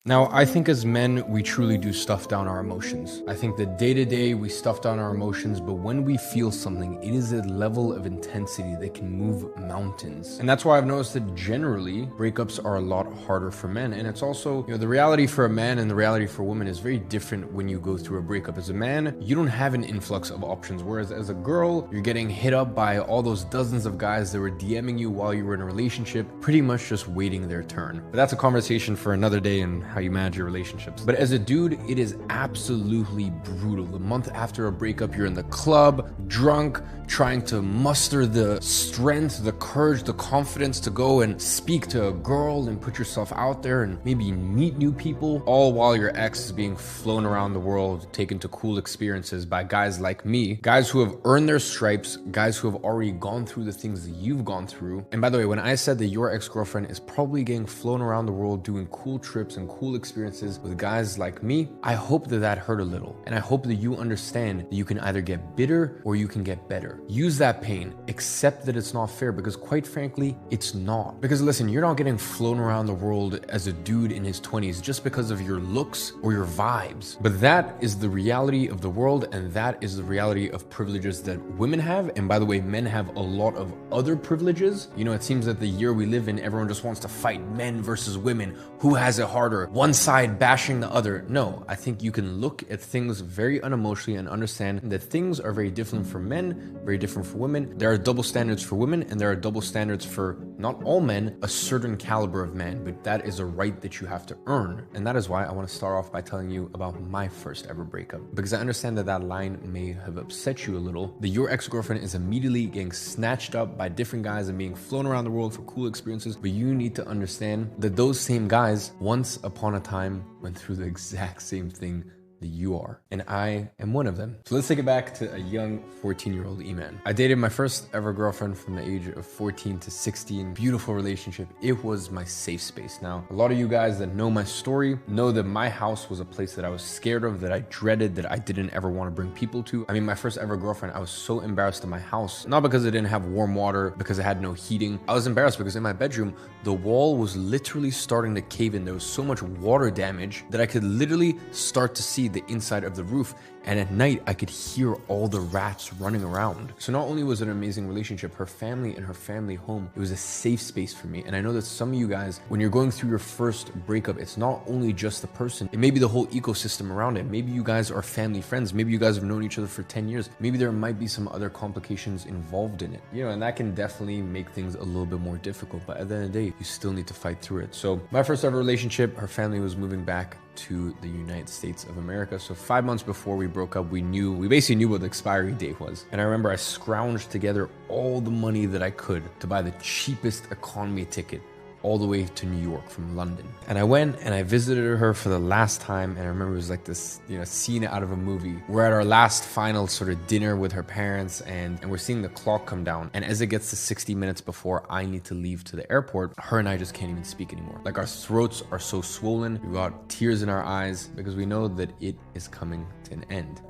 Now, I think as men, we truly do stuff down our emotions. I think that day to day, we stuff down our emotions, but when we feel something, it is a level of intensity that can move mountains. And that's why I've noticed that generally, breakups are a lot harder for men. And it's also, the reality for a man and the reality for women is very different when you go through a breakup. As a man, you don't have an influx of options, whereas as a girl, you're getting hit up by all those dozens of guys that were DMing you while you were in a relationship, pretty much just waiting their turn. But that's a conversation for another day and how you manage your relationships. But as a dude, it is absolutely brutal. The month after a breakup, you're in the club, drunk, trying to muster the strength, the courage, the confidence to go and speak to a girl and put yourself out there and maybe meet new people, all while your ex is being flown around the world, taken to cool experiences by guys like me, guys who have earned their stripes, guys who have already gone through the things that you've gone through. And by the way, when I said that your ex-girlfriend is probably getting flown around the world doing cool trips and cool experiences with guys like me, I hope that that hurt a little. And I hope that you understand that you can either get bitter or you can get better. Use that pain, accept that it's not fair, because quite frankly, it's not. Because listen, you're not getting flown around the world as a dude in his 20s just because of your looks or your vibes. But that is the reality of the world, and that is the reality of privileges that women have. And by the way, men have a lot of other privileges. It seems that the year we live in, everyone just wants to fight men versus women. Who has it harder? One side bashing the other. No, I think you can look at things very unemotionally and understand that things are very different for men, very different for women. There are double standards for women, and there are double standards for not all men, a certain caliber of man, but that is a right that you have to earn. And that is why I want to start off by telling you about my first ever breakup, because I understand that that line may have upset you a little, that your ex-girlfriend is immediately getting snatched up by different guys and being flown around the world for cool experiences. But you need to understand that those same guys once upon a time went through the exact same thing that you are, and I am one of them. So let's take it back to a young 14-year-old E-man. I dated my first ever girlfriend from the age of 14 to 16. Beautiful relationship. It was my safe space. Now, a lot of you guys that know my story know that my house was a place that I was scared of, that I dreaded, that I didn't ever want to bring people to. I mean, my first ever girlfriend, I was so embarrassed in my house, not because I didn't have warm water, because I had no heating. I was embarrassed because in my bedroom, the wall was literally starting to cave in. There was so much water damage that I could literally start to see the inside of the roof, and at night I could hear all the rats running around. So not only was it an amazing relationship, her family and her family home, it was a safe space for me. And I know that some of you guys, when you're going through your first breakup, it's not only just the person, it may be the whole ecosystem around it. Maybe you guys are family friends, maybe you guys have known each other for 10 years, maybe there might be some other complications involved in it, and that can definitely make things a little bit more difficult. But at the end of the day, you still need to fight through it. So my first ever relationship, her family was moving back to the United States of America. So 5 months before we broke up, we basically knew what the expiry date was. And I remember I scrounged together all the money that I could to buy the cheapest economy ticket all the way to New York from London. And I went and I visited her for the last time. And I remember it was like this, scene out of a movie. We're at our last final sort of dinner with her parents, and we're seeing the clock come down. And as it gets to 60 minutes before I need to leave to the airport, her and I just can't even speak anymore. Like, our throats are so swollen. We got tears in our eyes because we know that it is coming to an end.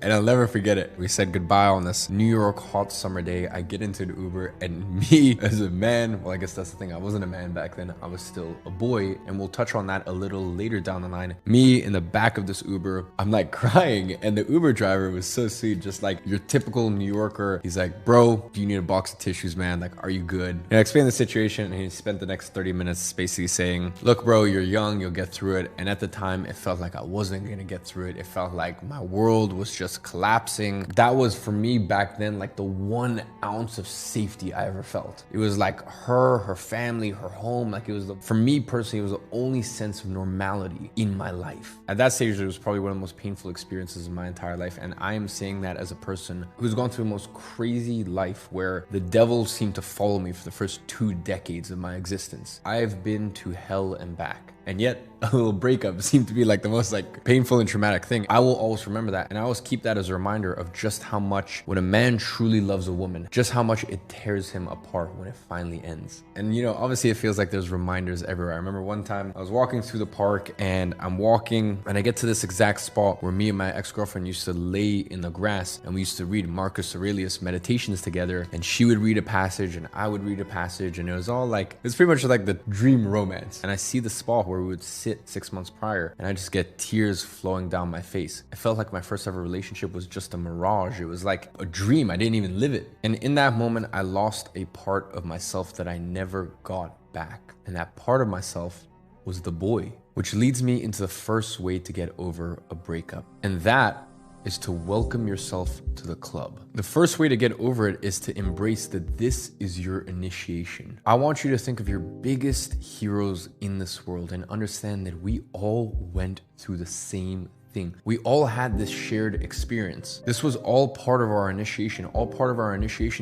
And I'll never forget it. We said goodbye on this New York hot summer day. I get into the Uber, and me as a man, well, I guess that's the thing, I wasn't a man back then, I was still a boy, and we'll touch on that a little later down the line. Me in the back of this Uber, I'm like crying, and the Uber driver was so sweet, just like your typical New Yorker. He's like, bro, do you need a box of tissues, man? Like, are you good? And I explained the situation, and he spent the next 30 minutes basically saying, look, bro, you're young, you'll get through it. And at the time, it felt like I wasn't gonna get through it. It felt like my world was just collapsing. That was, for me back then, like the 1 ounce of safety I ever felt. It was like her family, her home. Like, it was, for me personally, it was the only sense of normality in my life. At that stage, it was probably one of the most painful experiences of my entire life. And I am saying that as a person who's gone through the most crazy life, where the devil seemed to follow me for the first 2 decades of my existence. I have been to hell and back. And yet, a little breakup seemed to be like the most painful and traumatic thing. I will always remember that. And I always keep that as a reminder of just how much, when a man truly loves a woman, just how much it tears him apart when it finally ends. And obviously it feels like there's reminders everywhere. I remember one time I was walking through the park, and I'm walking, and I get to this exact spot where me and my ex-girlfriend used to lay in the grass, and we used to read Marcus Aurelius Meditations together. And she would read a passage and I would read a passage, and it was all it's pretty much like the dream romance. And I see the spot where where we would sit 6 months prior and I just get tears flowing down my face. I felt like my first ever relationship was just a mirage. It was like a dream. I didn't even live it. And in that moment, I lost a part of myself that I never got back. And that part of myself was the boy, which leads me into the first way to get over a breakup. And that is to welcome yourself to the club. The first way to get over it is to embrace that this is your initiation. I want you to think of your biggest heroes in this world and understand that we all went through the same thing. We all had this shared experience. This was all part of our initiation,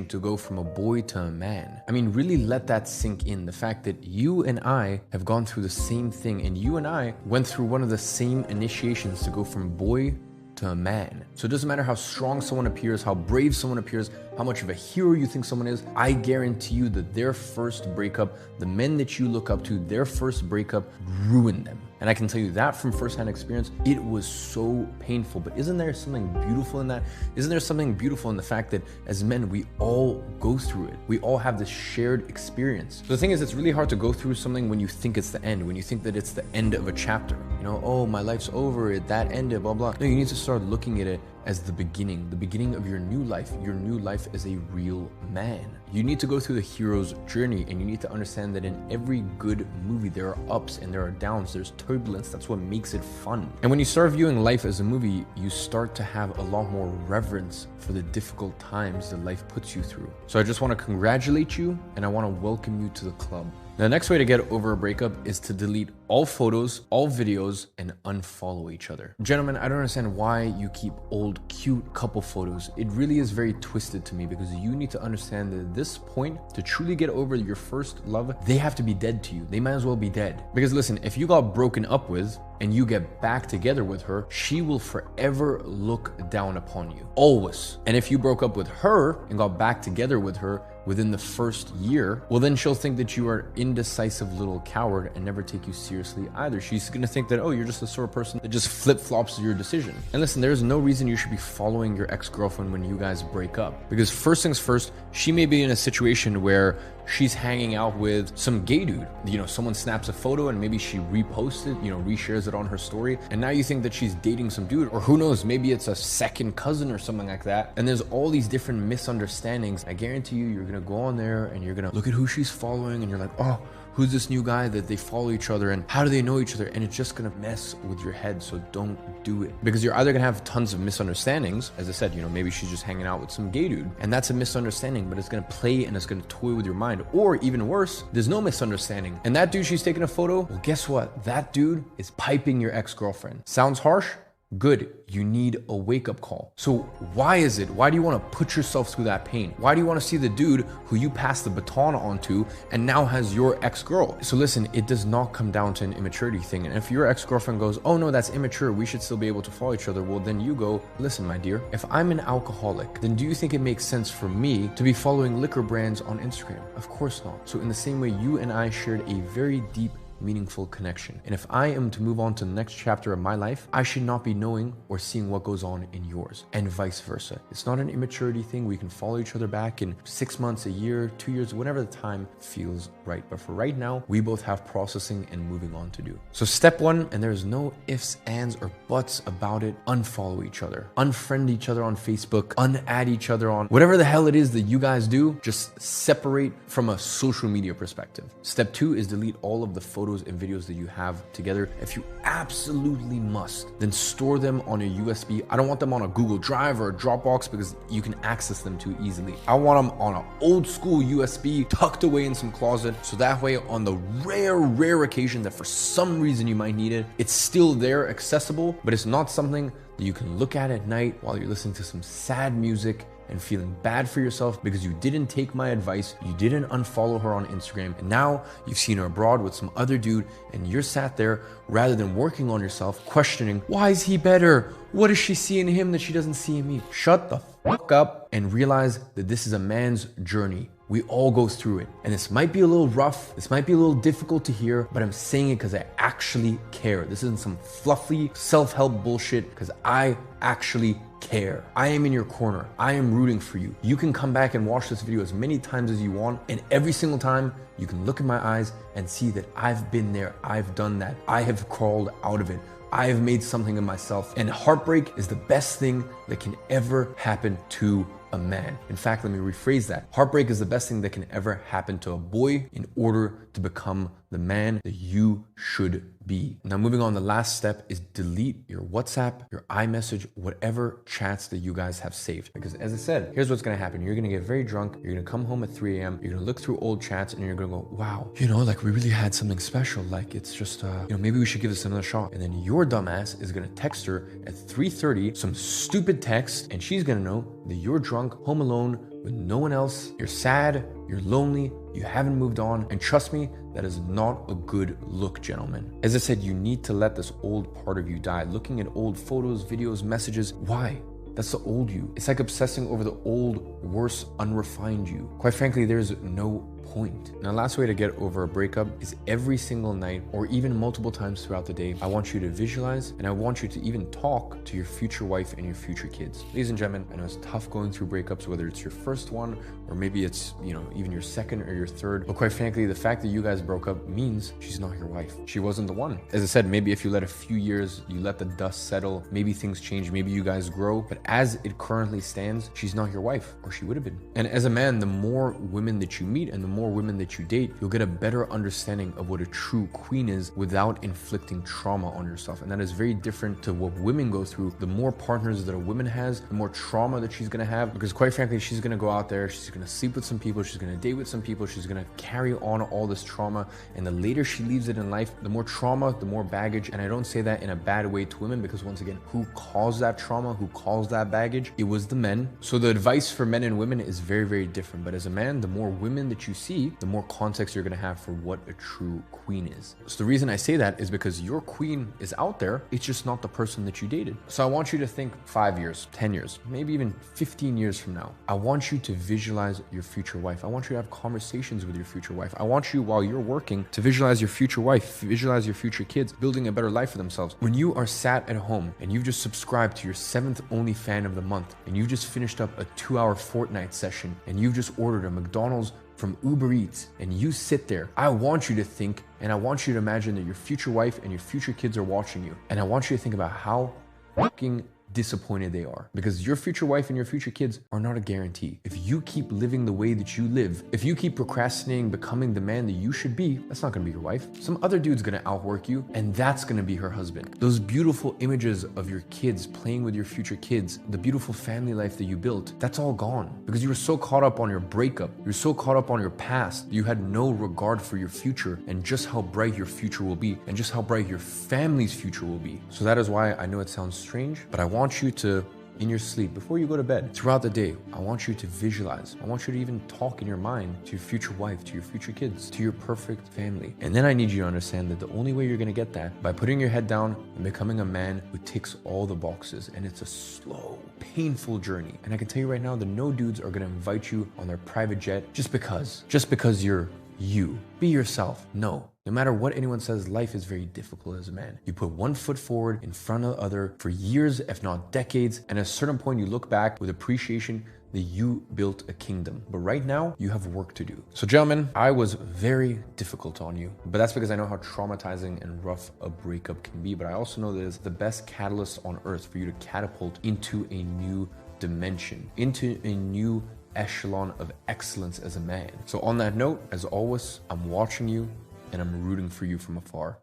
to go from a boy to a man. I mean, really let that sink in. The fact that you and I have gone through the same thing, and you and I went through one of the same initiations to go from boy to a man. So it doesn't matter how strong someone appears, how brave someone appears, how much of a hero you think someone is. I guarantee you that their first breakup, the men that you look up to, their first breakup ruined them. And I can tell you that from firsthand experience, it was so painful. But isn't there something beautiful in that? Isn't there something beautiful in the fact that as men, we all go through it? We all have this shared experience. So the thing is, it's really hard to go through something when you think it's the end, when you think that it's the end of a chapter. You know, oh, my life's over, that ended, blah, blah. No, you need to start looking at it as the beginning of your new life as a real man. You need to go through the hero's journey, and you need to understand that in every good movie, there are ups and there are downs, there's turbulence. That's what makes it fun. And when you start viewing life as a movie, you start to have a lot more reverence for the difficult times that life puts you through. So I just want to congratulate you, and I want to welcome you to the club. The next way to get over a breakup is to delete all photos, all videos, and unfollow each other. Gentlemen, I don't understand why you keep old, cute couple photos. It really is very twisted to me, because you need to understand that at this point, to truly get over your first love, they have to be dead to you. They might as well be dead. Because listen, if you got broken up with and you get back together with her, she will forever look down upon you. Always. And if you broke up with her and got back together with her within the first year, well, then she'll think that you are an indecisive little coward and never take you seriously either. She's gonna think that, oh, you're just the sort of person that just flip-flops your decision. And listen, there's no reason you should be following your ex-girlfriend when you guys break up. Because first things first, she may be in a situation where she's hanging out with some gay dude. You know, someone snaps a photo and maybe she reposts it, you know, reshares it on her story. And now you think that she's dating some dude, or who knows, maybe it's a second cousin or something like that. And there's all these different misunderstandings. I guarantee you, you're gonna go on there and you're gonna look at who she's following and you're like, oh, who's this new guy that they follow each other and how do they know each other? And it's just gonna mess with your head. So don't do it, because you're either gonna have tons of misunderstandings. As I said, you know, maybe she's just hanging out with some gay dude, and that's a misunderstanding, but it's gonna play and it's gonna toy with your mind. Or even worse, there's no misunderstanding, and that dude she's taking a photo, well, guess what? That dude is piping your ex-girlfriend. Sounds harsh? Good. You need a wake-up call. So why is it? Why do you want to put yourself through that pain? Why do you want to see the dude who you passed the baton on to and now has your ex-girl? So listen, it does not come down to an immaturity thing. And if your ex-girlfriend goes, oh no, that's immature, we should still be able to follow each other, well, then you go, listen, my dear, if I'm an alcoholic, then do you think it makes sense for me to be following liquor brands on Instagram? Of course not. So in the same way, you and I shared a very deep, meaningful connection. And if I am to move on to the next chapter of my life, I should not be knowing or seeing what goes on in yours, and vice versa. It's not an immaturity thing. We can follow each other back in 6 months, a year, 2 years, whenever the time feels right. But for right now, we both have processing and moving on to do. So step one, and there's no ifs, ands, or buts about it, unfollow each other. Unfriend each other on Facebook, unadd each other on whatever the hell it is that you guys do. Just separate from a social media perspective. Step two is delete all of the photos and videos that you have together. If you absolutely must, then store them on a USB. I don't want them on a Google Drive or a Dropbox, because you can access them too easily. I want them on an old school USB tucked away in some closet, so that way on the rare occasion that for some reason you might need it, it's still there, accessible, but it's not something that you can look at night while you're listening to some sad music and feeling bad for yourself because you didn't take my advice, you didn't unfollow her on Instagram, and now you've seen her abroad with some other dude, and you're sat there rather than working on yourself, questioning, why is he better? What does she see in him that she doesn't see in me? Shut the fuck up and realize that this is a man's journey. We all go through it. And this might be a little rough. This might be a little difficult to hear, but I'm saying it because I actually care. This isn't some fluffy self-help bullshit, because I actually care. I am in your corner. I am rooting for you. You can come back and watch this video as many times as you want, and every single time you can look in my eyes and see that I've been there. I've done that. I have crawled out of it. I have made something of myself. And heartbreak is the best thing that can ever happen to a man. In fact, let me rephrase that. Heartbreak is the best thing that can ever happen to a boy in order to become the man that you should be. Now, moving on, the last step is delete your WhatsApp, your iMessage, whatever chats that you guys have saved. Because as I said, here's what's gonna happen. You're gonna get very drunk. You're gonna come home at 3 a.m. You're gonna look through old chats and you're gonna go, wow, like we really had something special. Like it's just, maybe we should give this another shot. And then your dumbass is gonna text her at 3:30, some stupid text, and she's gonna know that you're drunk, home alone, with no one else. You're sad, you're lonely, you haven't moved on. And trust me, that is not a good look, gentlemen. As I said, you need to let this old part of you die. Looking at old photos, videos, messages, why? That's the old you. It's like obsessing over the old, worse, unrefined you. Quite frankly, there's no point. Now, last way to get over a breakup is every single night, or even multiple times throughout the day, I want you to visualize, and I want you to even talk to your future wife and your future kids. Ladies and gentlemen, I know it's tough going through breakups, whether it's your first one, or maybe it's, even your second or your third. But quite frankly, the fact that you guys broke up means she's not your wife. She wasn't the one. As I said, maybe if you let a few years, you let the dust settle, maybe things change, maybe you guys grow. But as it currently stands, she's not your wife, or she would have been. And as a man, the more women that you meet and the more women that you date, you'll get a better understanding of what a true queen is without inflicting trauma on yourself. And that is very different to what women go through. The more partners that a woman has, the more trauma that she's gonna have, because quite frankly, she's gonna go out there, she's gonna sleep with some people, she's gonna date with some people, she's gonna carry on all this trauma. And the later she leaves it in life, the more trauma, the more baggage. And I don't say that in a bad way to women, because once again, who caused that trauma, who caused that baggage? It was the men. So the advice for men and women is very, very different. But as a man, the more women that you see, the more context you're gonna have for what a true queen is. So the reason I say that is because your queen is out there, it's just not the person that you dated. So I want you to think 5 years, 10 years, maybe even 15 years from now. I want you to visualize your future wife. I want you to have conversations with your future wife. I want you, while you're working, to visualize your future wife, visualize your future kids, building a better life for themselves. When you are sat at home and you've just subscribed to your 7th only fan of the month, and you just finished up a 2-hour Fortnite session, and you've just ordered a McDonald's from Uber Eats, and you sit there, I want you to think, and I want you to imagine that your future wife and your future kids are watching you. And I want you to think about how fucking disappointed they are, because your future wife and your future kids are not a guarantee. If you keep living the way that you live, if you keep procrastinating becoming the man that you should be, that's not gonna be your wife. Some other dude's gonna outwork you, and that's gonna be her husband. Those beautiful images of your kids playing with your future kids, the beautiful family life that you built, that's all gone, because you were so caught up on your breakup, you're so caught up on your past, you had no regard for your future and just how bright your future will be, and just how bright your family's future will be. So that is why I know it sounds strange, but I want you to, in your sleep, before you go to bed, throughout the day, I want you to visualize. I want you to even talk in your mind to your future wife, to your future kids, to your perfect family. And then I need you to understand that the only way you're gonna get that, by putting your head down and becoming a man who ticks all the boxes. And it's a slow, painful journey. And I can tell you right now that no dudes are gonna invite you on their private jet just because you're you. Be yourself. No matter what anyone says, life is very difficult as a man. You put one foot forward in front of the other for years, if not decades, and at a certain point you look back with appreciation that you built a kingdom. But right now, you have work to do. So gentlemen, I was very difficult on you, but that's because I know how traumatizing and rough a breakup can be. But I also know that it's the best catalyst on earth for you to catapult into a new dimension, into a new echelon of excellence as a man. So on that note, as always, I'm watching you and I'm rooting for you from afar.